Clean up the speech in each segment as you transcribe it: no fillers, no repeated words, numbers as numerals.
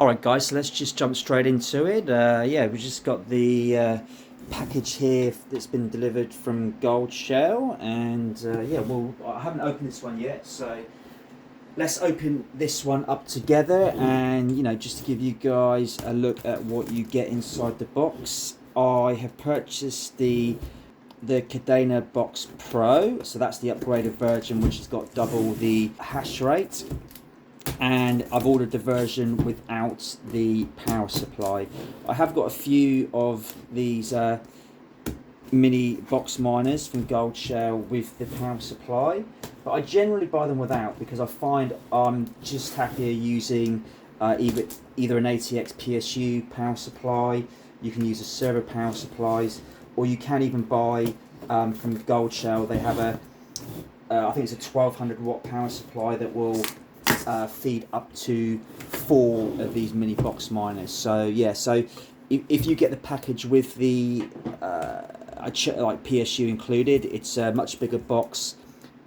Alright guys, so let's just jump straight into it. Yeah, we just got the package here that's been delivered from Goldshell, and yeah, well, I haven't opened this one yet, so let's open this one up together, and just to give you guys a look at what you get inside the box. I have purchased the Kadena Box Pro, so that's the upgraded version which has got double the hash rate. And I've ordered the version without the power supply. I have got a few of these mini box miners from Goldshell with the power supply, but I generally buy them without because I find I'm just happier using either an ATX PSU power supply. You can use a server power supplies, or you can even buy from Goldshell. They have a I think it's a 1200 watt power supply that will feed up to 4 of these mini box miners. So yeah, so if you get the package with the like PSU included, it's a much bigger box,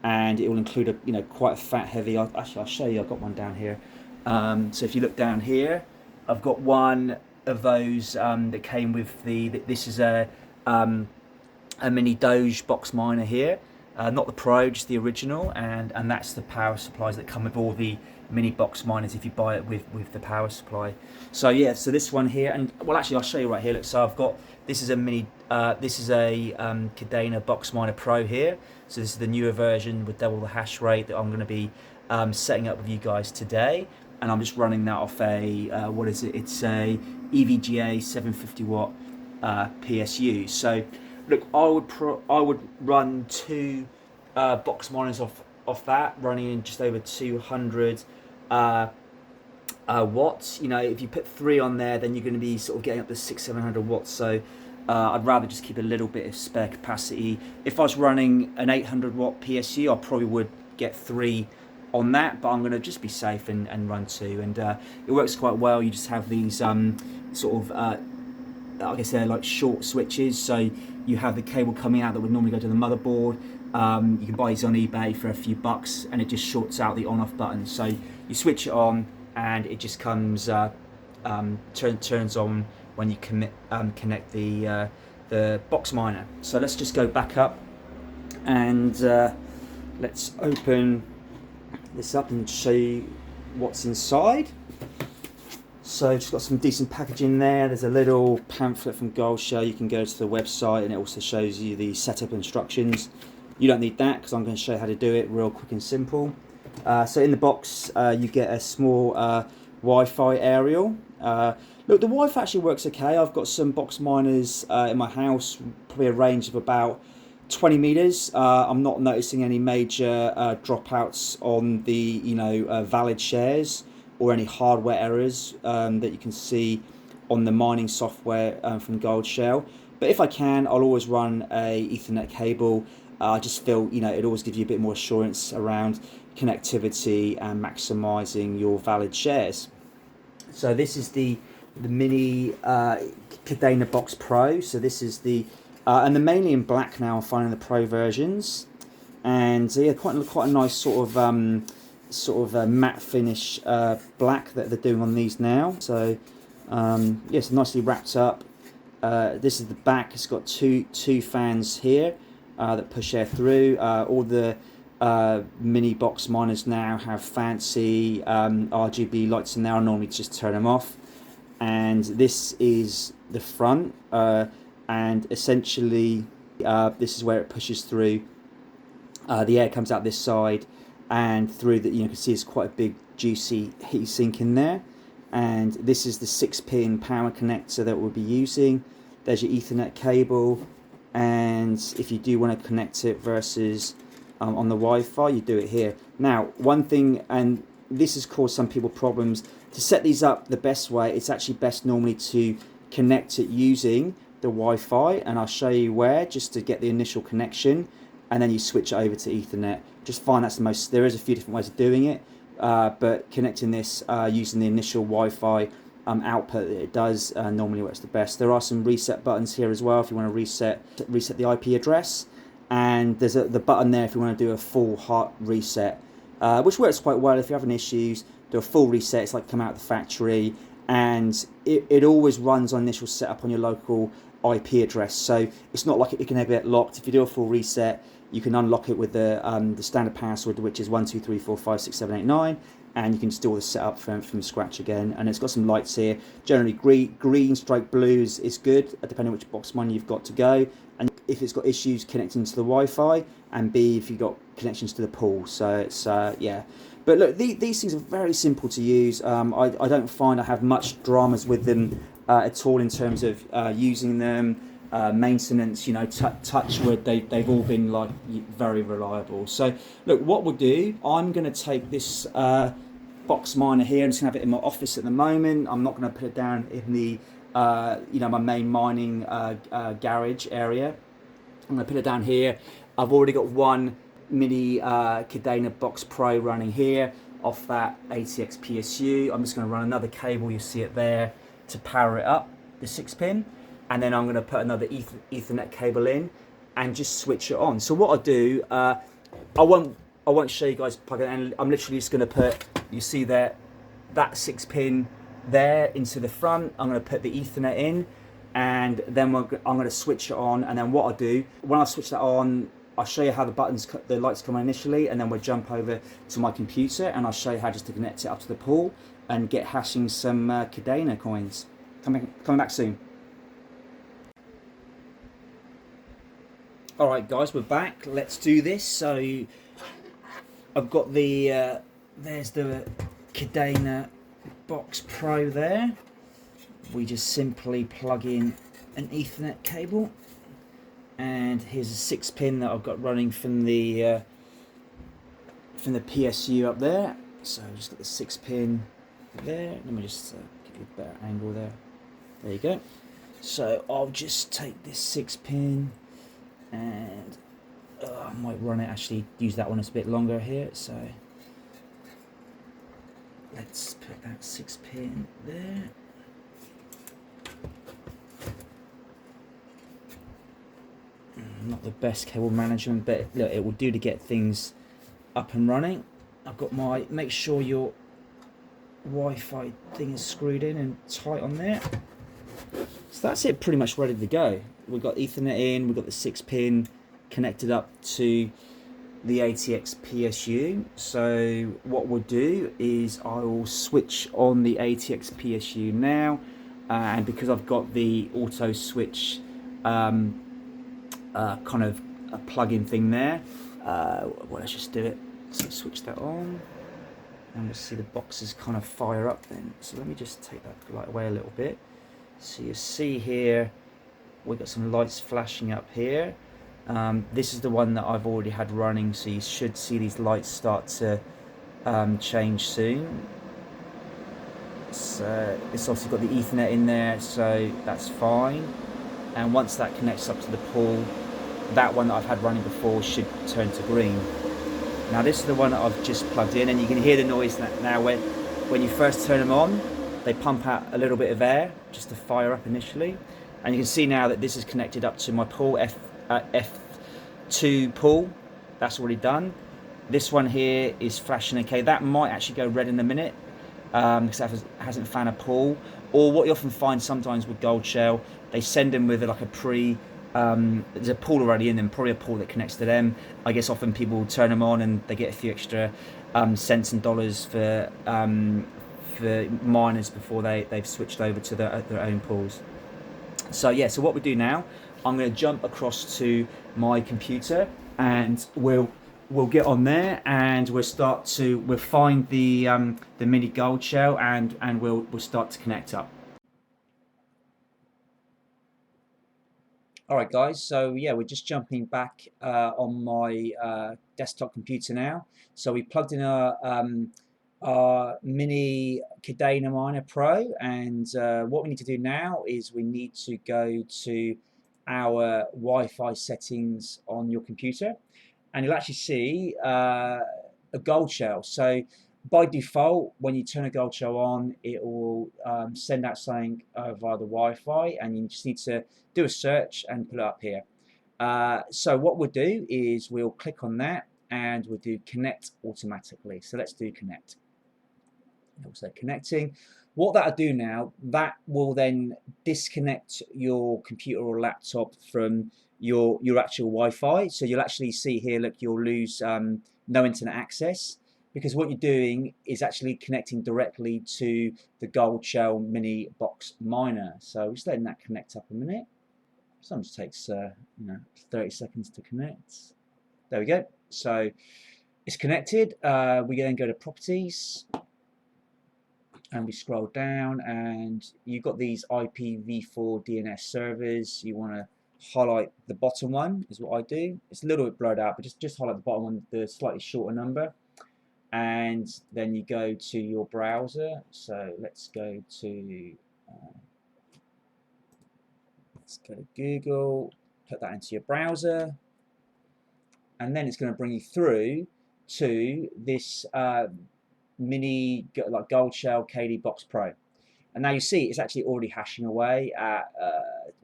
and it will include a quite a fat heavy. Actually, I'll show you. I've got one down here. So if you look down here, I've got one of those that came with the. This is a mini Doge box miner here. Not the Pro, just the original, and that's the power supplies that come with all the mini box miners if you buy it with the power supply. So yeah, so this one here, and well, actually I'll show you right here. Look, so I've got, this is a Kadena Box Miner Pro here. So this is the newer version with double the hash rate that I'm going to be setting up with you guys today, and I'm just running that off a what is it? It's a EVGA 750 watt PSU. So look, I would run 2 box miners off that, running in just over 200 watts. If you put 3 on there, then you're going to be sort of getting up to 600-700 watts. So I'd rather just keep a little bit of spare capacity. If I was running an 800 watt PSU, I probably would get 3 on that, but I'm going to just be safe and run 2, and it works quite well. You just have these sort of I guess they're like short switches, so you have the cable coming out that would normally go to the motherboard. You can buy these on eBay for a few bucks, and it just shorts out the on-off button. So you switch it on, and it just comes turns on when you connect the box miner. So let's just go back up, and let's open this up and show you what's inside. So just got some decent packaging there. There's a little pamphlet from Goldshell. You can go to the website, and it also shows you the setup instructions. You don't need that because I'm going to show you how to do it real quick and simple. So in the box you get a small Wi-Fi Ariel. Look, the Wi-Fi actually works okay. I've got some box miners in my house, probably a range of about 20 meters. I'm not noticing any major dropouts on the valid shares or any hardware errors that you can see on the mining software from Goldshell. But if I can, I'll always run a Ethernet cable. I just feel it always gives you a bit more assurance around connectivity and maximizing your valid shares. So this is the mini Kadena Box Pro. So this is the and they're mainly in black now. I'm finding the Pro versions, and yeah, quite a nice sort of matte finish black that they're doing on these now. So yes, nicely wrapped up. This is the back. It's got two fans here that push air through. All the mini box miners now have fancy RGB lights in there. I normally just turn them off. And this is the front, and essentially this is where it pushes through. The air comes out this side, and through that you can see it's quite a big juicy heat sink in there. And this is the 6-pin power connector that we'll be using. There's your Ethernet cable, and if you do want to connect it versus on the Wi-Fi, you do it here. Now, one thing, and this has caused some people problems, to set these up the best way, it's actually best normally to connect it using the Wi-Fi, and I'll show you where, just to get the initial connection, and then you switch it over to Ethernet. Just find that's the most, there is a few different ways of doing it, but connecting this using the initial Wi-Fi output that it does normally works the best. There are some reset buttons here as well if you want to reset the IP address, and there's the button there if you want to do a full hard reset, which works quite well if you're having issues. Do a full reset, it's like come out of the factory, and it always runs on initial setup on your local IP address. So it's not like it can ever get locked. If you do a full reset, you can unlock it with the standard password, which is 123456789, and you can just do all the setup from scratch again. And it's got some lights here. Generally green stroke blue is good, depending on which box miner you've got to go. And if it's got issues connecting to the Wi-Fi, and B, if you've got connections to the pool. So it's yeah. But look, these things are very simple to use. I don't find I have much dramas with them at all in terms of using them. Maintenance, you know, touch wood, they've all been like very reliable. So look, what we'll do, I'm going to take this box miner here. I'm just going to have it in my office at the moment. I'm not going to put it down in the you know, my main mining garage area. I'm going to put it down here. I've already got one mini Kadena Box Pro running here off that ATX PSU. I'm just going to run another cable, you see it there, to power it up, the 6-pin. And then I'm going to put another Ethernet cable in and just switch it on. So what I'll do, I won't show you guys plugging it in. I'm literally just going to put, you see there, that 6-pin there into the front. I'm going to put the Ethernet in, and then I'm going to switch it on. And then what I'll do, when I switch that on, I'll show you how the lights come on initially, and then we'll jump over to my computer and I'll show you how just to connect it up to the pool and get hashing some Kadena coins. Coming back soon. Alright guys, we're back. Let's do this. So I've got the there's the Kadena Box Pro there. We just simply plug in an Ethernet cable, and here's a 6-pin that I've got running from the PSU up there. So I've just got the 6-pin there. Let me just give you a better angle there. There you go. So I'll just take this 6-pin, and I might run it, actually use that one that's a bit longer here. So let's put that 6-pin there. Not the best cable management, but look, it will do to get things up and running. I've got my, make sure your Wi-Fi thing is screwed in and tight on there. So that's it, pretty much ready to go. We've got Ethernet in, we've got the 6-pin connected up to the ATX PSU. So what we'll do is I will switch on the ATX PSU now, and because I've got the auto switch kind of a plug-in thing there, well, let's just do it. So switch that on, and we'll see the boxes kind of fire up then. So let me just take that light away a little bit. So you see here, we've got some lights flashing up here. This is the one that I've already had running, so you should see these lights start to change soon. So it's obviously got the Ethernet in there, so that's fine. And once that connects up to the pool, that one that I've had running before should turn to green. Now this is the one that I've just plugged in, and you can hear the noise now when you first turn them on. They pump out a little bit of air just to fire up initially, and you can see now that this is connected up to my pool, F2Pool. That's already done. This one here is flashing okay. That might actually go red in a minute because that hasn't found a pool. Or what you often find sometimes with Goldshell, they send them with like a there's a pool already in them, probably a pool that connects to them. I guess often people will turn them on and they get a few extra cents and dollars for miners before they've switched over to their own pools. So yeah, so what we do now, I'm going to jump across to my computer, and we'll get on there, and we'll find the mini Goldshell, and we'll start to connect up. Alright guys, so yeah, we're just jumping back on my desktop computer now. So we plugged in our mini Kadena Miner Pro, and what we need to do now is we need to go to our Wi-Fi settings on your computer, and you'll actually see a Goldshell. So by default, when you turn a Goldshell on, it will send out something via the Wi-Fi, and you just need to do a search and put it up here. So what we'll do is we'll click on that, and we'll do connect automatically. So let's do connect. Also connecting. What that'll do now, that will then disconnect your computer or laptop from your actual Wi-Fi. So you'll actually see here, look, you'll lose no internet access, because what you're doing is actually connecting directly to the Goldshell Mini Box Miner. So just letting that connect up a minute. Sometimes takes 30 seconds to connect. There we go. So it's connected. We then go to properties, and we scroll down, and you've got these IPv4 DNS servers. You want to highlight the bottom one, is what I do. It's a little bit blurred out, but just highlight the bottom one, the slightly shorter number, and then you go to your browser. So let's go to Google, put that into your browser, and then it's going to bring you through to this mini Goldshell KD Box Pro. And now you see it's actually already hashing away at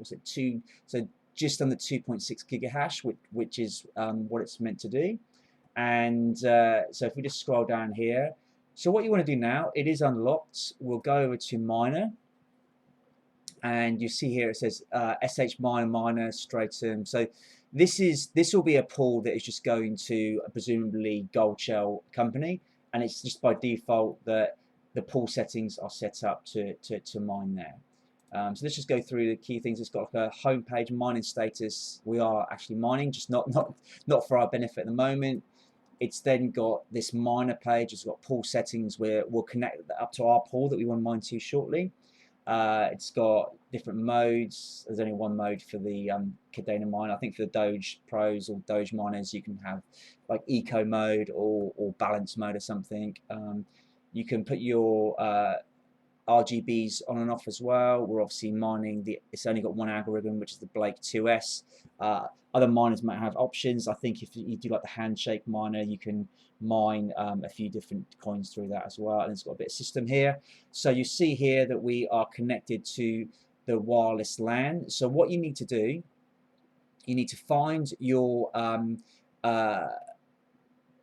so just under 2.6 gigahash, which is what it's meant to do. And so if we just scroll down here, so what you want to do now, it is unlocked. We'll go over to Miner, and you see here it says SH Miner straight in. So this will be a pool that is just going to presumably Goldshell company, and it's just by default that the pool settings are set up to mine there. So let's just go through the key things. It's got like a home page, mining status. We are actually mining, just not for our benefit at the moment. It's then got this miner page. It's got pool settings where we'll connect up to our pool that we want to mine to shortly. It's got different modes. There's only one mode for the Kadena miner. I think for the Doge pros or Doge miners, you can have like eco mode or balance mode or something. You can put your RGBs on and off as well. We're obviously mining it's only got one algorithm, which is the Blake 2S. Other miners might have options. I think if you do like the handshake miner, you can mine a few different coins through that as well. And it's got a bit of system here. So you see here that we are connected to the wireless LAN. So what you need to do, you need to find your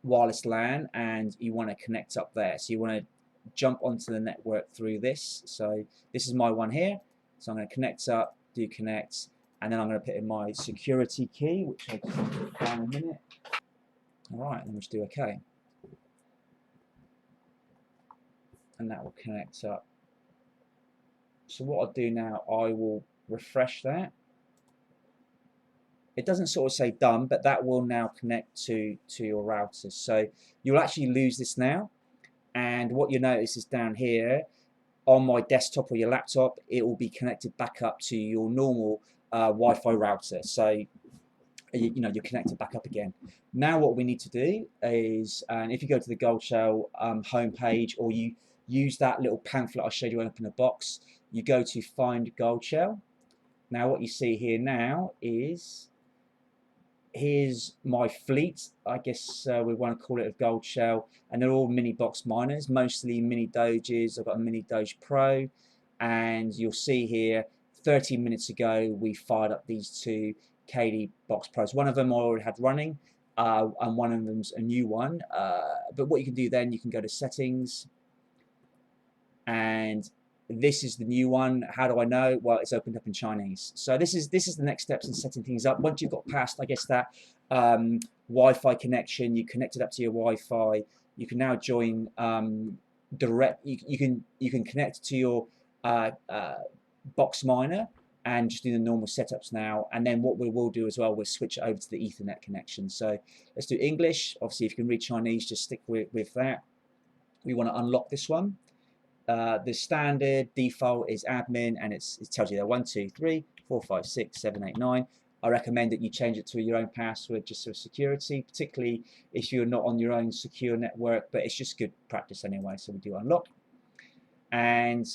wireless LAN, and you want to connect up there. So you want to jump onto the network through this. So this is my one here. So I'm going to connect up, do connect, and then I'm going to put in my security key, which I'll just find in a minute. All right, and we'll just do OK. And that will connect up. So what I'll do now, I will refresh that. It doesn't sort of say done, but that will now connect to your routers. So you'll actually lose this now. And what you notice is down here on my desktop or your laptop, it will be connected back up to your normal Wi-Fi router. So you're connected back up again. Now what we need to do is, and if you go to the Goldshell homepage, or you use that little pamphlet I showed you open a box, you go to Find Goldshell. Now what you see here now is, here's my fleet, I guess we want to call it, of Goldshell, and they're all mini box miners, mostly mini Doges. I've got a mini Doge Pro, and you'll see here 30 minutes ago we fired up these two KD Box Pros. One of them I already had running, and one of them's a new one. But what you can do then, you can go to settings, and this is the new one. How do I know? Well, it's opened up in Chinese. So this is the next steps in setting things up. Once you've got past, I guess, that Wi-Fi connection, you connect it up to your Wi-Fi. You can now join direct. You can connect to your box miner and just do the normal setups now. And then what we will do as well, we'll switch it over to the Ethernet connection. So let's do English. Obviously, if you can read Chinese, just stick with that. We want to unlock this one. The standard default is admin, and it tells you there 1, 2, 3, 4, 5, 6, 7, 8, 9. I recommend that you change it to your own password just for security, particularly if you're not on your own secure network, but it's just good practice anyway. So we do unlock, and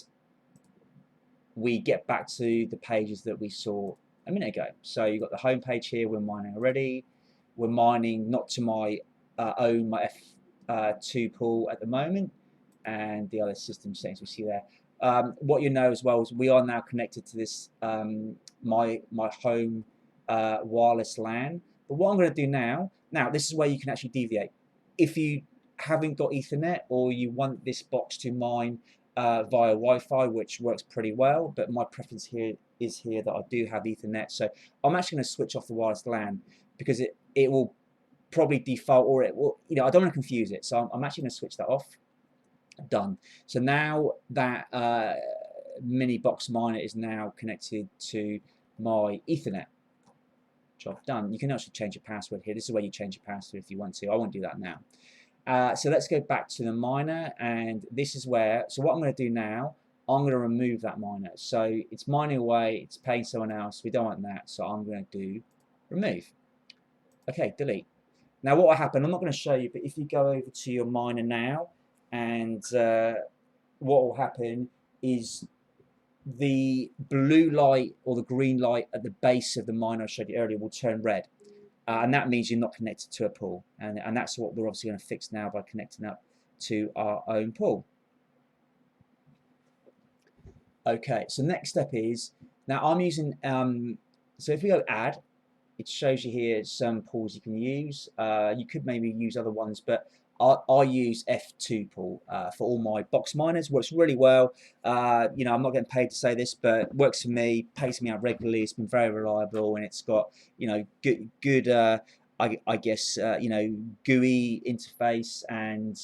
we get back to the pages that we saw a minute ago. So you've got the home page here. We're mining already. We're mining not to my own F2Pool at the moment, and the other system settings we see there. What you know as well is we are now connected to this my home wireless LAN. But what I'm going to do now this is where you can actually deviate. If you haven't got Ethernet, or you want this box to mine via Wi-Fi, which works pretty well, but my preference here is that I do have Ethernet. So I'm actually going to switch off the wireless LAN, because it will probably default, or it will, I don't want to confuse it. So I'm actually going to switch that off. Done. So now that mini box miner is now connected to my Ethernet. Job done. You can actually change your password here. This is where you change your password if you want to. I won't do that now. So let's go back to the miner, and this is where, so what I'm going to do now, I'm going to remove that miner. So it's mining away, it's paying someone else, we don't want that, so I'm going to do remove. Okay, delete. Now what will happen, I'm not going to show you, but if you go over to your miner now, and what will happen is the blue light or the green light at the base of the miner I showed you earlier will turn red. And that means you're not connected to a pool. And that's what we're obviously going to fix now by connecting up to our own pool. Okay, so next step is, now I'm using, so if we go add, it shows you here some pools you can use. You could maybe use other ones, but I use F2Pool for all my box miners. Works really well. I'm not getting paid to say this, but it works for me, pays me out regularly. It's been very reliable, and it's got, good I guess, GUI interface, and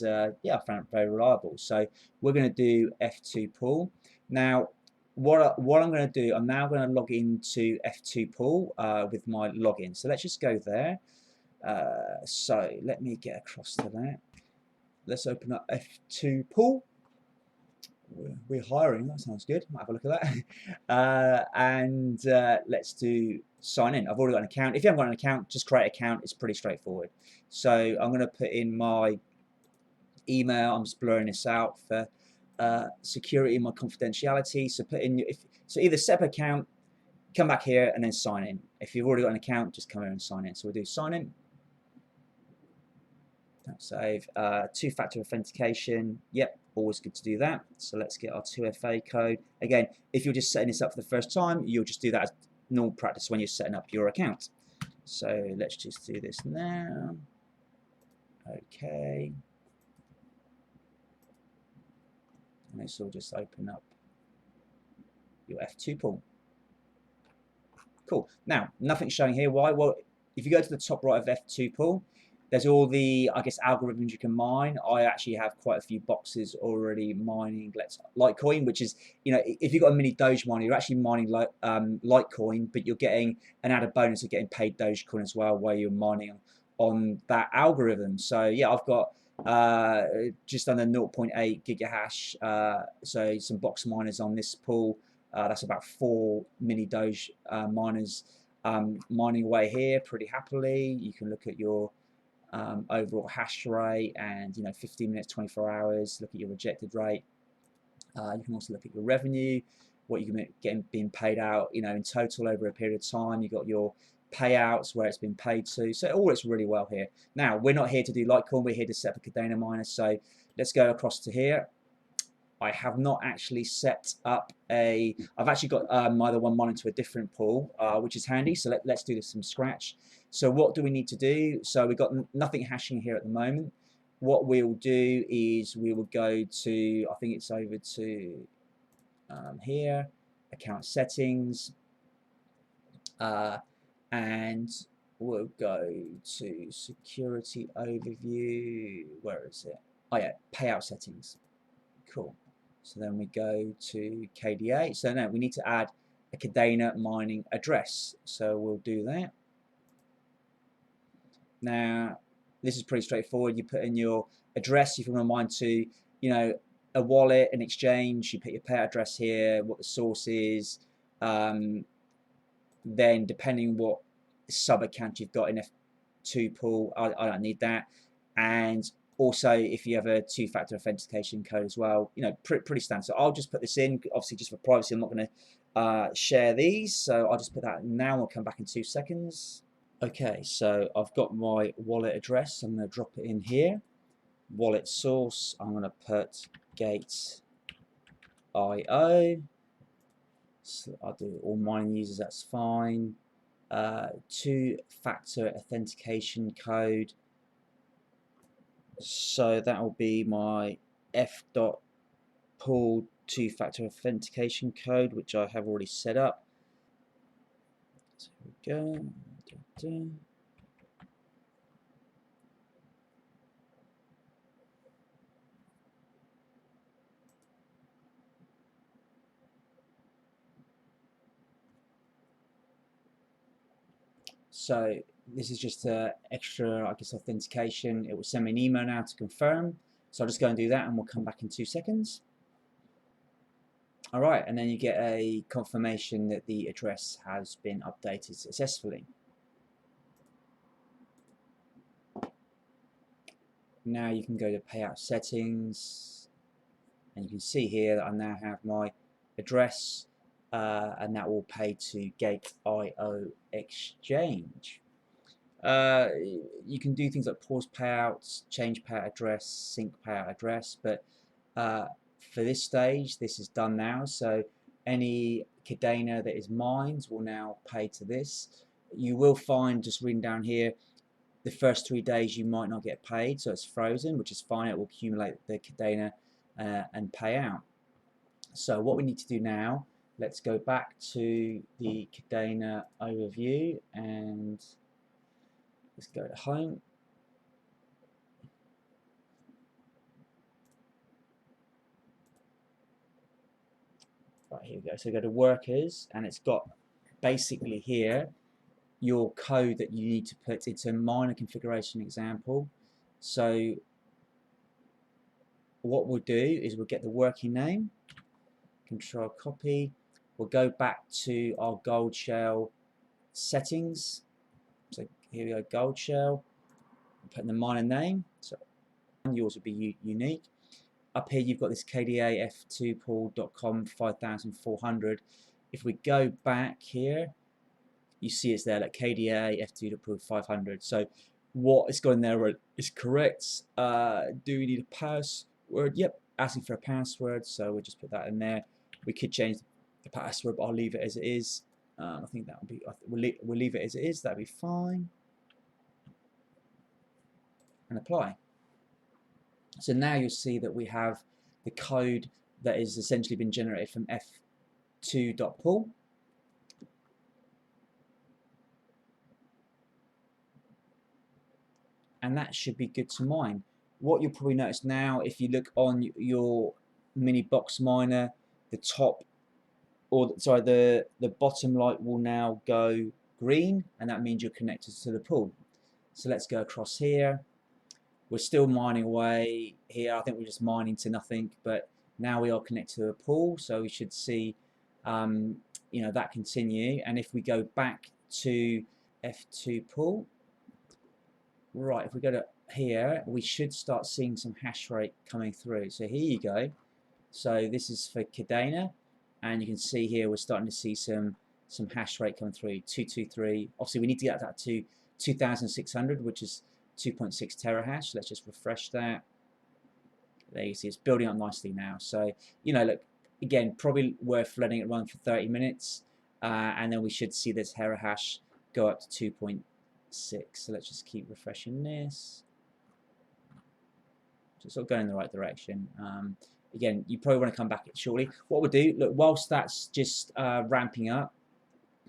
yeah, I found it very reliable. So we're going to do F2Pool. Now, what I'm going to do, I'm now going to log into F2Pool with my login. So let's just go there. So let me get across to that. Let's open up F2Pool. We're hiring, that sounds good. Might have a look at that. And let's do sign in. I've already got an account. If you haven't got an account, just create an account. It's pretty straightforward. So I'm going to put in my email. I'm just blurring this out for security and my confidentiality. So put in, so either set up account, come back here, and then sign in. If you've already got an account, just come here and sign in. So we'll do sign in. Don't save. Two-factor authentication. Yep, always good to do that. So let's get our 2FA code. Again, if you're just setting this up for the first time, you'll just do that as normal practice when you're setting up your account. So let's just do this now. Okay. And this will just open up your F2Pool. Cool. Now, nothing's showing here. Why? Well, if you go to the top right of F2Pool, there's all the, I guess, algorithms you can mine. I actually have quite a few boxes already mining Litecoin, which is, if you've got a mini Doge miner, you're actually mining Litecoin, but you're getting an added bonus of getting paid Dogecoin as well, where you're mining on that algorithm. So yeah, I've got just under 0.8 gigahash. So some box miners on this pool. That's about 4 mini Doge miners mining away here pretty happily. You can look at your overall hash rate, and 15 minutes, 24 hours. Look at your rejected rate. You can also look at your revenue, what you can being paid out, in total over a period of time. You got your payouts, where it's been paid to. So it all looks really well here. Now, we're not here to do Litecoin, we're here to set up a Kadena miner. So let's go across to here. I have not actually set up I've actually got my other one mining to a different pool, which is handy. So let's do this from scratch. So what do we need to do? So we've got nothing hashing here at the moment. What we'll do is we will go to, I think it's over to here, account settings, and we'll go to security overview. Where is it? Oh yeah, payout settings. Cool. So then we go to KDA. So now we need to add a Kadena mining address. So we'll do that. Now, this is pretty straightforward. You put in your address if you want to mine to, a wallet, an exchange. You put your payout address here, what the source is. Then depending what sub account you've got in F2Pool, I don't need that. And also, if you have a two-factor authentication code as well, pretty standard. So I'll just put this in, obviously just for privacy. I'm not going to share these, so I'll just put that in now. I'll come back in 2 seconds. Okay, so I've got my wallet address. I'm going to drop it in here. Wallet source, I'm going to put Gate.io. So I'll do all mining users, that's fine. Two-factor authentication code. So that will be my F2Pool two-factor authentication code, which I have already set up. So here we go. So this is just extra, I guess, authentication. It will send me an email now to confirm. So I'll just go and do that, and we'll come back in 2 seconds. All right, and then you get a confirmation that the address has been updated successfully. Now you can go to payout settings, and you can see here that I now have my address, and that will pay to Gate.io exchange. You can do things like pause payouts, change payout address, sync payout address, but for this stage, this is done now. So any Kadena that is mined will now pay to this. You will find, just reading down here, the first 3 days you might not get paid, so it's frozen, which is fine. It will accumulate the Kadena and pay out. So what we need to do now, let's go back to the Kadena overview, and let's go to home. Right, here we go. So go to workers, and it's got basically here your code that you need to put into miner configuration example. So what we'll do is we'll get the working name, control copy, we'll go back to our Goldshell settings. So here we go, Goldshell, put in the miner name, so yours will be unique. Up here you've got this KDA F2Pool.com 5400. If we go back here, you see it's there, like KDA F2Pool 500. So what is going there is correct. Do we need a password? Yep, asking for a password, so we'll just put that in there. We could change the password, but I'll leave it as it is. I think that would be, we'll leave it as it is, that'd be fine. And apply. So now you'll see that we have the code that is essentially been generated from F2.Pool. And that should be good to mine. What you'll probably notice now, if you look on your mini box miner, the top, or sorry, the bottom light will now go green, and that means you're connected to the pool. So let's go across here. We're still mining away here. I think we're just mining to nothing, but now we are connected to a pool, so we should see that continue. And if we go back to F2Pool, right, if we go to here, we should start seeing some hash rate coming through. So here you go. So this is for Kadena, and you can see here we're starting to see some hash rate coming through, 223. Obviously we need to get that to 2600, which is 2.6 terahash. Let's just refresh that. There you see it's building up nicely now. So look, again, probably worth letting it run for 30 minutes, and then we should see this terahash go up to 2.6. So let's just keep refreshing this. Just sort of going in the right direction. Again, you probably want to come back shortly. What we'll do, look, whilst that's just ramping up,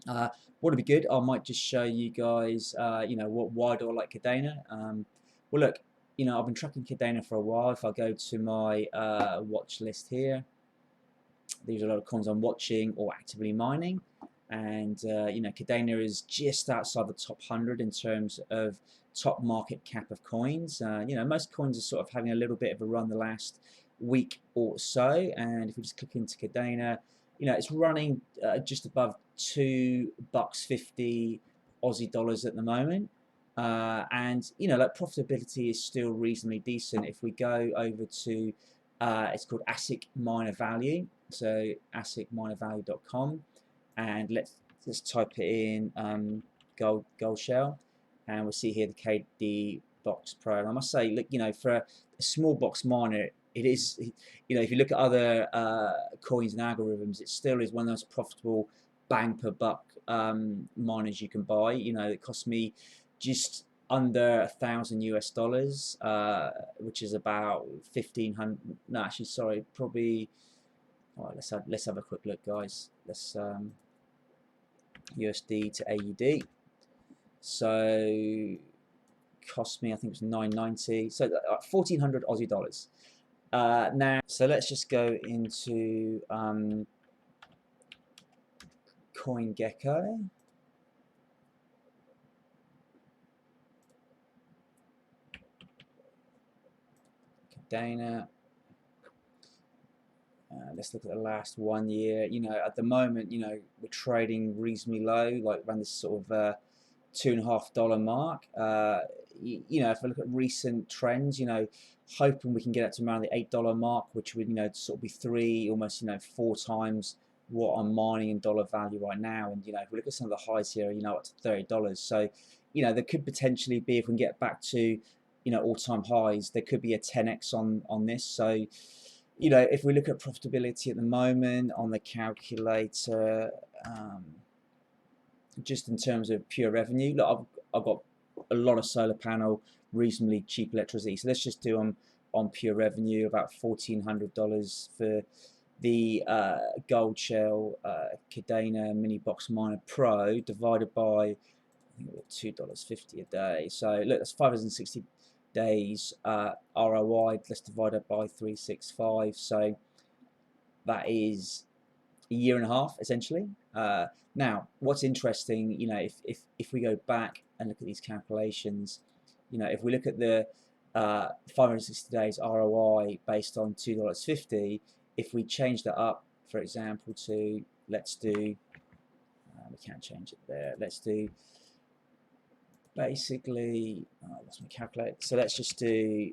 what would be good, I might just show you guys, why do I like Kadena? Well, look, I've been tracking Kadena for a while. If I go to my watch list here, these are a lot of coins I'm watching or actively mining. And, Kadena is just outside the top 100 in terms of top market cap of coins. Most coins are sort of having a little bit of a run the last week or so. And if we just click into Kadena, it's running just above $2.50 Aussie dollars at the moment. And profitability is still reasonably decent. If we go over to, it's called ASIC Miner Value, so asicminervalue.com, and let's type it in Goldshell, and we'll see here the KD Box Pro. And I must say, look, for a small box miner, it is, if you look at other coins and algorithms, it still is one of the most profitable bang per buck miners you can buy. It cost me just under $1,000 US, which is about 1,500. No, actually, sorry, probably. All right, let's have a quick look, guys. Let's USD to AUD. So cost me, I think it was 990. So 1,400 Aussie dollars. Now, so let's just go into CoinGecko. Kadena. Let's look at the last 1 year. You know, at the moment, you know, we're trading reasonably low, like around this sort of $2.50 mark. You know, if I look at recent trends, you know, hoping we can get up to around the $8 mark, which would, you know, sort of be almost, you know, 4 times what I'm mining in dollar value right now. And, you know, if we look at some of the highs here, you know, up to $30. So, you know, there could potentially be, if we can get back to, you know, all-time highs, there could be a 10x on this. So, you know, if we look at profitability at the moment on the calculator, just in terms of pure revenue, look, I've got a lot of solar panel, reasonably cheap electricity. So let's just do on pure revenue, about $1,400 for the Goldshell Kadena Mini Box Miner Pro, divided by, I think $2.50 a day. So look, that's 560 days ROI. Let's divide it by 365. So that is a year and a half essentially. Now, what's interesting, you know, if we go back and look at these calculations, you know, if we look at the 560 days ROI based on $2.50, if we change that up, for example, to, let's do, we can't change it there. Let's do basically, what's my calculator? So let's just do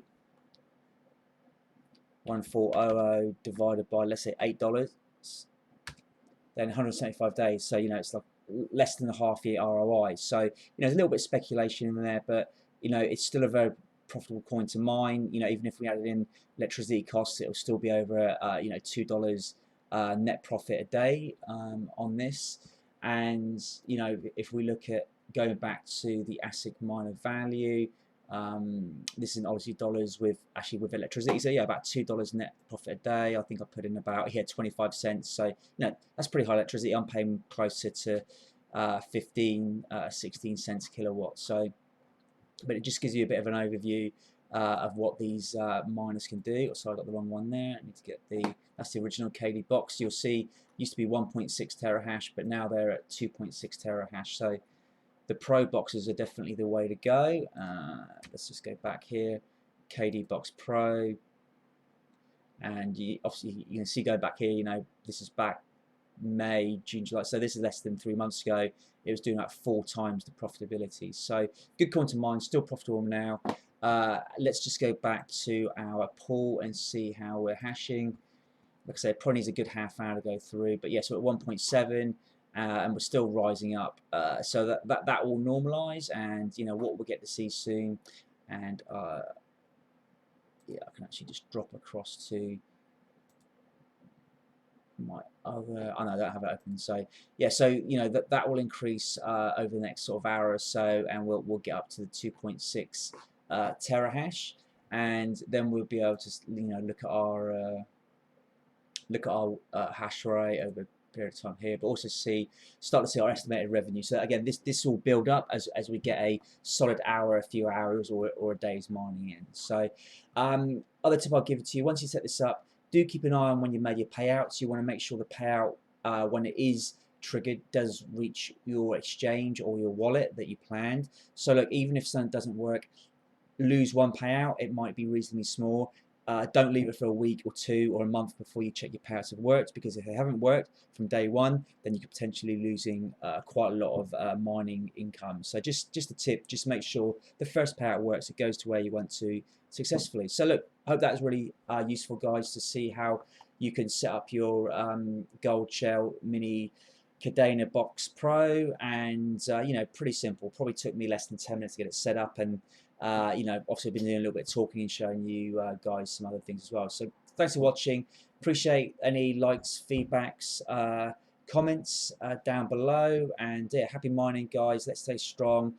1,400 divided by, let's say, $8. Then 175 days, so, you know, it's like less than a half-year ROI. So, you know, there's a little bit of speculation in there, but, you know, it's still a very profitable coin to mine. You know, even if we added in electricity costs, it'll still be over, you know, $2 net profit a day on this. And, you know, if we look at going back to the ASIC miner value, this is in Aussie dollars with electricity, so yeah, about $2 net profit a day. I think I put in about 25 cents, so, you know, that's pretty high electricity. I'm paying closer to 15 16 cents a kilowatt. So, but it just gives you a bit of an overview of what these miners can do. So I got the wrong one there. I need to get that's the original KD box. You'll see used to be 1.6 terahash, but now they're at 2.6 terahash. So the Pro boxes are definitely the way to go. Let's just go back here, KD Box Pro, and obviously you can see, go back here, you know, this is back May, June, July, so this is less than 3 months ago. It was doing like 4 times the profitability. So good coin to mine, still profitable now. Let's just go back to our pool and see how we're hashing. Like I said, probably needs a good half hour to go through, but yeah, so at 1.7. And we're still rising up, so that will normalize, and, you know, what we'll get to see soon. And yeah, I can actually just drop across to my other, oh no, I don't have it open. So yeah, so, you know, that will increase over the next sort of hour or so, and we'll get up to the 2.6 terahash, and then we'll be able to, you know, look at our hash rate over period of time here, but also start to see our estimated revenue. So again, this will build up as we get a solid hour, a few hours, or a day's mining in. So other tip I'll give it to you: once you set this up, do keep an eye on when you made your payouts. You want to make sure the payout, when it is triggered, does reach your exchange or your wallet that you planned. So look, even if something doesn't work, lose one payout, it might be reasonably small. Don't leave it for a week or 2 or a month before you check your payouts have worked, because if they haven't worked from day one, then you could potentially losing quite a lot of mining income. So just a tip, just make sure the first payout works, it goes to where you want to successfully. So look, I hope that was really useful, guys, to see how you can set up your Goldshell Mini Kadena Box Pro, and you know, pretty simple. Probably took me less than 10 minutes to get it set up, and you know, obviously I've been doing a little bit of talking and showing you guys some other things as well. So thanks for watching. Appreciate any likes, feedbacks, comments down below. And yeah, happy mining, guys. Let's stay strong.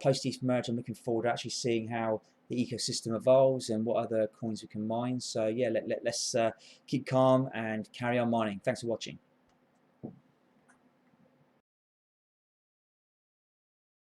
Post-ETH merge, I'm looking forward to actually seeing how the ecosystem evolves and what other coins we can mine. So yeah, let's keep calm and carry on mining. Thanks for watching.